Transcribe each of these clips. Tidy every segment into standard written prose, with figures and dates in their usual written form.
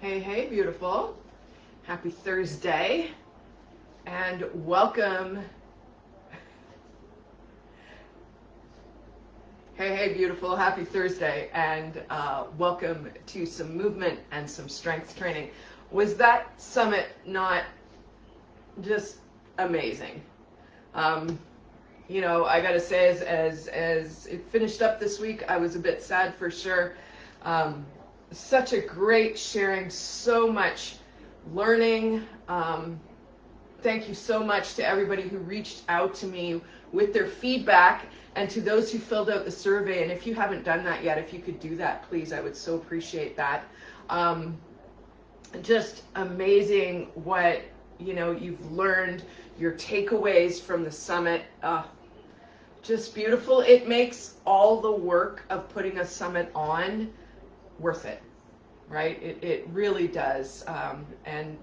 Hey, hey, beautiful. Happy Thursday and welcome. Hey, hey, beautiful. Happy Thursday and welcome to some movement and some strength training. Was that summit not just amazing? I gotta say, as it finished up this week, I was a bit sad for sure. Such a great sharing, so much learning. Thank you so much to everybody who reached out to me with their feedback and to those who filled out the survey. And if you haven't done that yet, if you could do that, please, I would so appreciate that. Just amazing what you've learned, your takeaways from the summit. Just beautiful. It makes all the work of putting a summit on worth it, right? It really does. And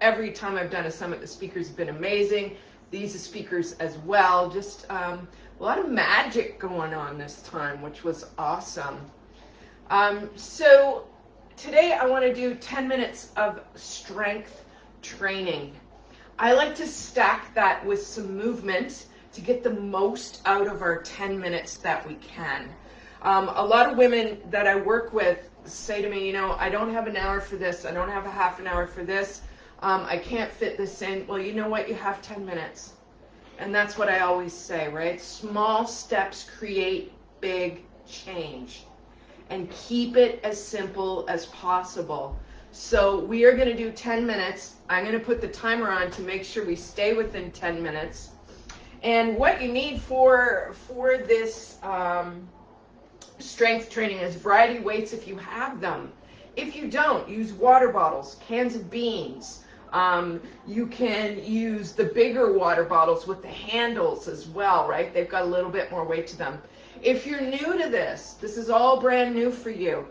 every time I've done a summit, the speakers have been amazing. These speakers as well. Just a lot of magic going on this time, which was awesome. So today I want to do 10 minutes of strength training. I like to stack that with some movement to get the most out of our 10 minutes that we can. A lot of women that I work with say to me, I don't have an hour for this. I don't have a half an hour for this. I can't fit this in. Well, you know what? You have 10 minutes. And that's what I always say, right? Small steps create big change. And keep it as simple as possible. So we are going to do 10 minutes. I'm going to put the timer on to make sure we stay within 10 minutes. And what you need for this strength training is variety weights if you have them. If you don't, use water bottles, cans of beans. You can use the bigger water bottles with the handles as well, right? They've got a little bit more weight to them. If you're new to this is all brand new for you,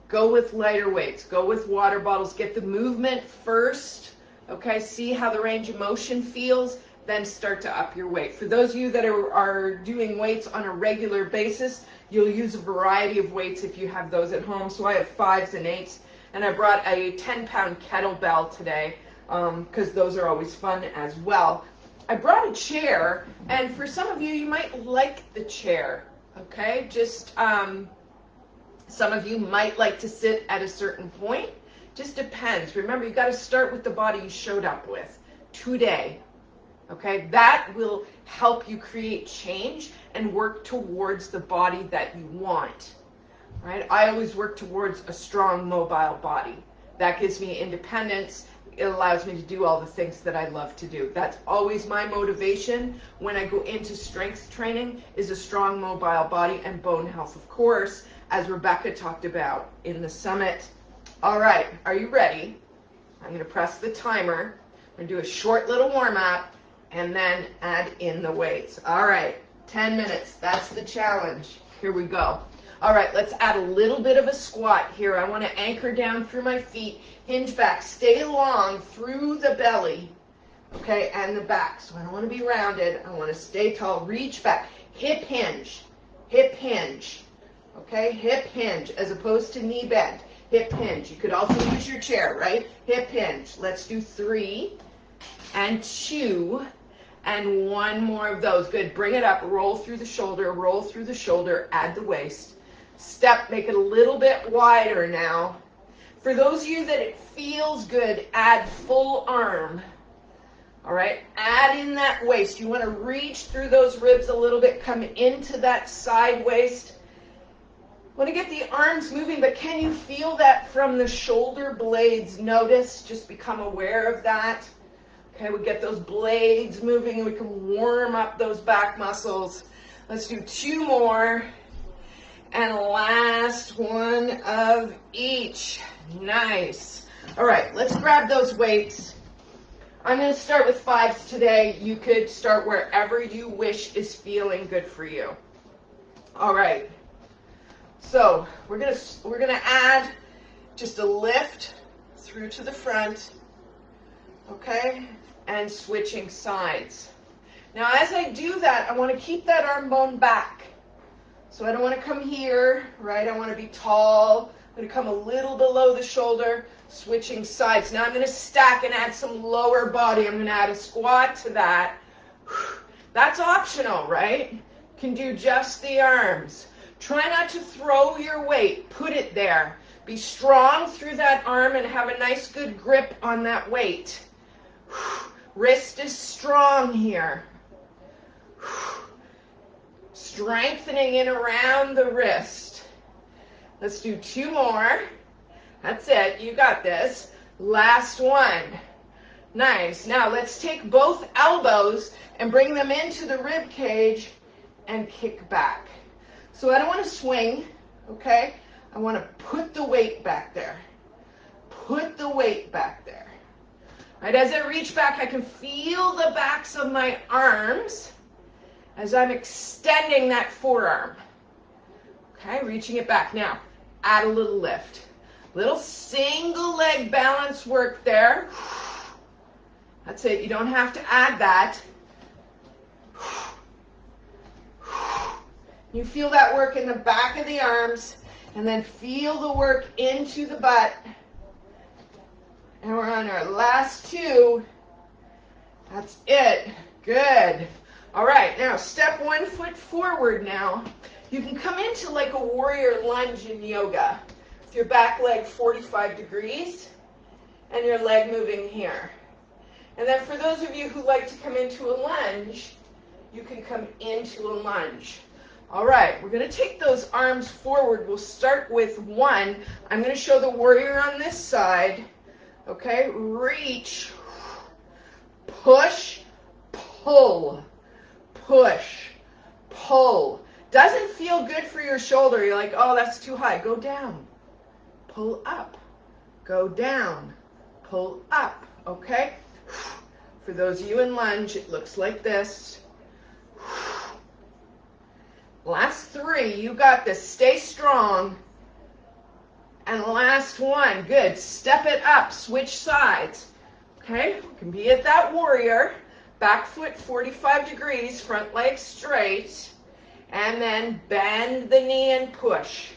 go with lighter weights, go with water bottles, get the movement first, okay? See how the range of motion feels, then start to up your weight. For those of you that are doing weights on a regular basis, you'll use a variety of weights if you have those at home. So I have 5s and 8s, and I brought a 10-pound kettlebell today because those are always fun as well. I brought a chair, and for some of you, you might like the chair, okay? Just some of you might like to sit at a certain point. Just depends. Remember, you got to start with the body you showed up with today. Okay, that will help you create change and work towards the body that you want, right? I always work towards a strong, mobile body. That gives me independence. It allows me to do all the things that I love to do. That's always my motivation when I go into strength training, is a strong, mobile body and bone health, of course, as Rebecca talked about in the summit. All right, are you ready? I'm going to press the timer. I'm going to do a short little warm-up and then add in the weights. All right, 10 minutes. That's the challenge. Here we go. All right, let's add a little bit of a squat here. I want to anchor down through my feet, hinge back, stay long through the belly, okay, and the back. So I don't want to be rounded. I want to stay tall. Reach back. Hip hinge. Hip hinge. Okay, hip hinge as opposed to knee bend. Hip hinge. You could also use your chair, right? Hip hinge. Let's do 3 and 2. And 1 more of those. Good. Bring it up. Roll through the shoulder, add the waist. Step, make it a little bit wider now. For those of you that it feels good, add full arm. All right, add in that waist. You want to reach through those ribs a little bit, come into that side waist. Want to get the arms moving, but can you feel that from the shoulder blades? Notice, just become aware of that. Okay, we get those blades moving and we can warm up those back muscles. Let's do 2 more. And last one of each. Nice. All right, let's grab those weights. I'm going to start with 5s today. You could start wherever you wish is feeling good for you. All right. So we're gonna add just a lift through to the front. Okay, and switching sides. Now as I do that, I want to keep that arm bone back. So I don't want to come here, right? I want to be tall. going to come a little below the shoulder, switching sides. Now I'm going to stack and add some lower body. I'm going to add a squat to that. That's optional, right? You can do just the arms. Try not to throw your weight. Put it there. Be strong through that arm and have a nice good grip on that weight. Wrist is strong here. Strengthening in around the wrist. Let's do 2 more. That's it. You got this. Last one. Nice. Now let's take both elbows and bring them into the rib cage and kick back. So I don't want to swing, okay? I want to put the weight back there. Put the weight back there. Right, as I reach back, I can feel the backs of my arms as I'm extending that forearm. Okay, reaching it back. Now, add a little lift. Little single leg balance work there. That's it. You don't have to add that. You feel that work in the back of the arms, and then feel the work into the butt. And we're on our last 2. That's it. Good. All right, now step 1 foot forward now. You can come into like a warrior lunge in yoga with your back leg 45 degrees and your leg moving here. And then for those of you who like to come into a lunge, you can come into a lunge. All right, we're going to take those arms forward. We'll start with 1. I'm going to show the warrior on this side. Okay, reach, push, pull, push, pull. Doesn't feel good for your shoulder. You're like, oh, that's too high. Go down, pull up, go down, pull up, okay? For those of you in lunge, it looks like this. Last 3, you got this. Stay strong. And last 1, good. Step it up, switch sides. Okay, you can be at that warrior. Back foot 45 degrees, front leg straight. And then bend the knee and push.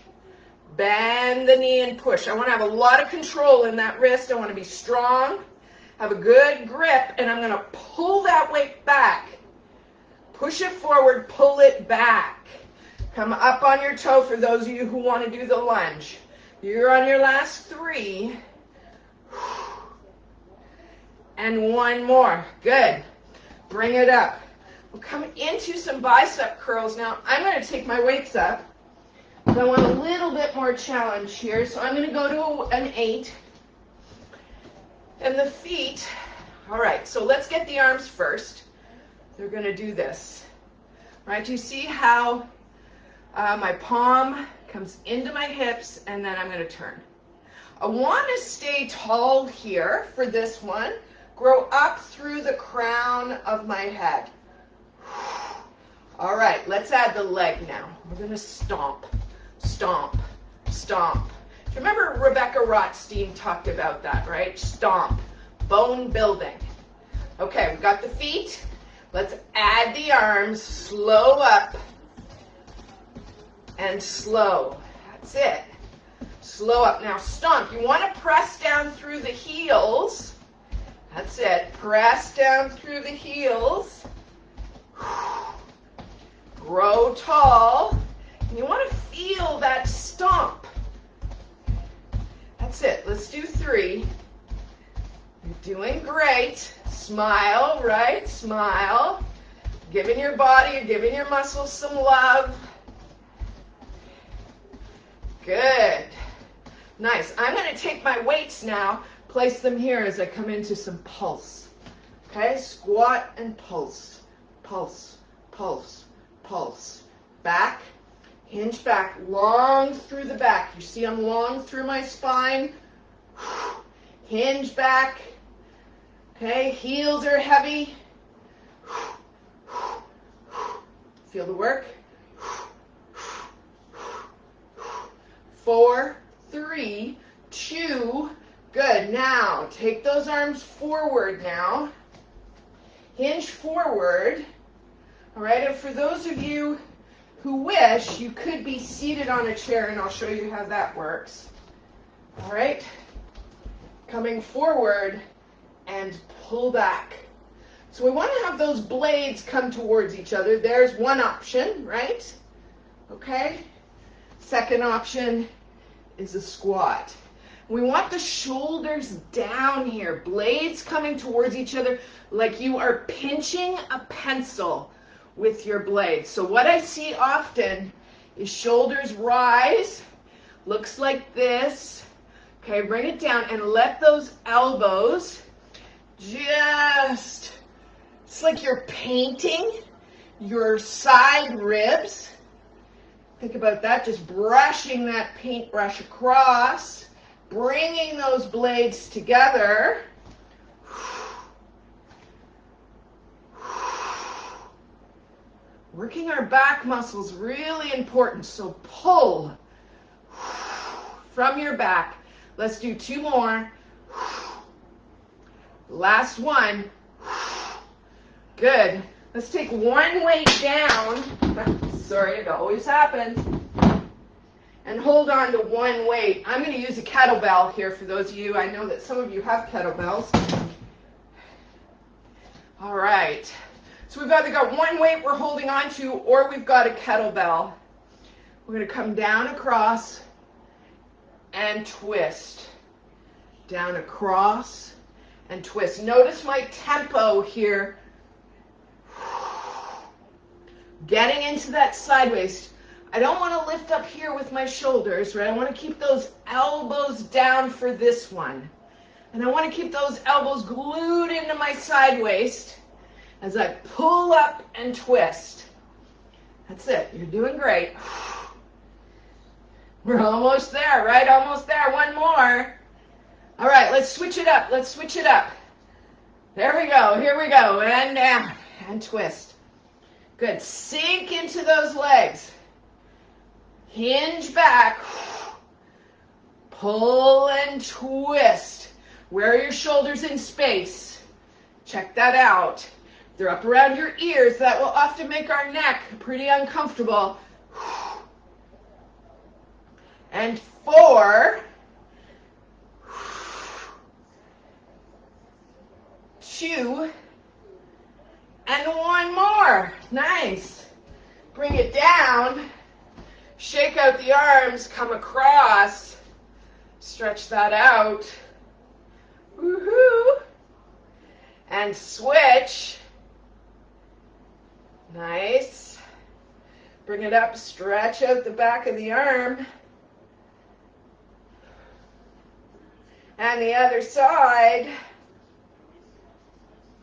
Bend the knee and push. I want to have a lot of control in that wrist. I want to be strong, have a good grip, and I'm going to pull that weight back. Push it forward, pull it back. Come up on your toe for those of you who want to do the lunge. You're on your last 3. And 1 more. Good. Bring it up. We'll come into some bicep curls. Now, I'm going to take my weights up. I want a little bit more challenge here. So I'm going to go to an 8. And the feet. All right, so let's get the arms first. They're going to do this. Right, you see how my palm comes into my hips, and then I'm going to turn. I want to stay tall here for this one. Grow up through the crown of my head. All right, let's add the leg now. We're going to stomp, stomp, stomp. Do you remember Rebecca Rothstein talked about that, right? Stomp, bone building. Okay, we've got the feet. Let's add the arms, slow up and slow. That's it. Slow up. Now stomp. You want to press down through the heels. That's it. Press down through the heels. Grow tall. And you want to feel that stomp. That's it. Let's do 3. You're doing great. Smile, right? Smile. Giving your body, you're giving your muscles some love. Good. Nice. I'm going to take my weights now, place them here as I come into some pulse. Okay? Squat and pulse. Pulse, pulse, pulse. Back, hinge back, long through the back. You see I'm long through my spine. Hinge back. Okay, heels are heavy. Feel the work. 4, 3, 2, good. Now, take those arms forward now. Hinge forward. All right, and for those of you who wish, you could be seated on a chair, and I'll show you how that works. All right, coming forward and pull back. So we want to have those blades come towards each other. There's one option, right? Okay. Second option is a squat. We want the shoulders down here, blades coming towards each other like you are pinching a pencil with your blades. So what I see often is shoulders rise, looks like this. Okay, bring it down and let those elbows just, it's like you're painting your side ribs. Think about that, just brushing that paintbrush across, bringing those blades together. Working our back muscles, really important. So pull from your back. Let's do 2 more. Last one. Good. Let's take one weight down. Sorry, it always happens. And hold on to one weight. I'm going to use a kettlebell here for those of you. I know that some of you have kettlebells. All right. So we've either got one weight we're holding on to or we've got a kettlebell. We're going to come down across and twist. Down across and twist. Notice my tempo here. Getting into that sideways. I don't want to lift up here with my shoulders, right? I want to keep those elbows down for this one. And I want to keep those elbows glued into my side waist as I pull up and twist. That's it. You're doing great. We're almost there, right? Almost there. One more. All right, let's switch it up. Let's switch it up. There we go. Here we go. And down. And twist. Good. Sink into those legs. Hinge back. Pull and twist. Where are your shoulders in space? Check that out. They're up around your ears. That will often make our neck pretty uncomfortable. And 4, 2, and 1 more. Nice. Bring it down. Shake out the arms. Come across. Stretch that out. Woohoo. And switch. Nice. Bring it up. Stretch out the back of the arm. And the other side.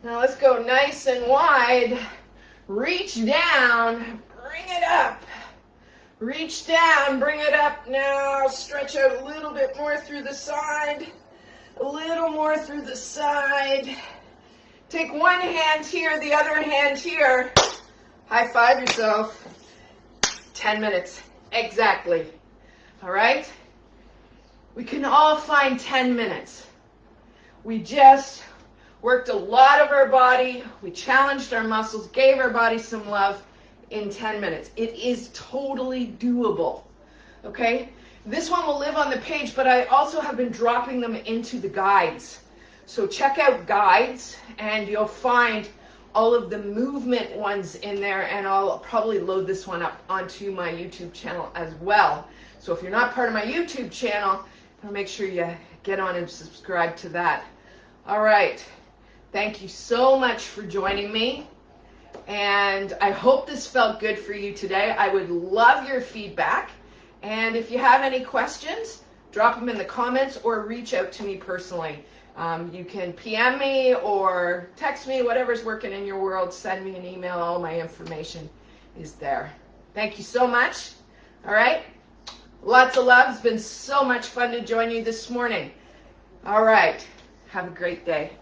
Now let's go nice and wide. Reach down, bring it up. Reach down, bring it up. Now stretch out a little bit more through the side. A little more through the side. Take one hand here, the other hand here. High five yourself. 10 minutes, exactly. All right? We can all find 10 minutes. We just worked a lot of our body. We challenged our muscles, gave our body some love in 10 minutes. It is totally doable. Okay? This one will live on the page, but I also have been dropping them into the guides. So check out guides, and you'll find all of the movement ones in there, and I'll probably load this one up onto my YouTube channel as well. So if you're not part of my YouTube channel, make sure you get on and subscribe to that. All right. Thank you so much for joining me. And I hope this felt good for you today. I would love your feedback. And if you have any questions, drop them in the comments or reach out to me personally. You can PM me or text me, whatever's working in your world. Send me an email. All my information is there. Thank you so much. All right. Lots of love. It's been so much fun to join you this morning. All right. Have a great day.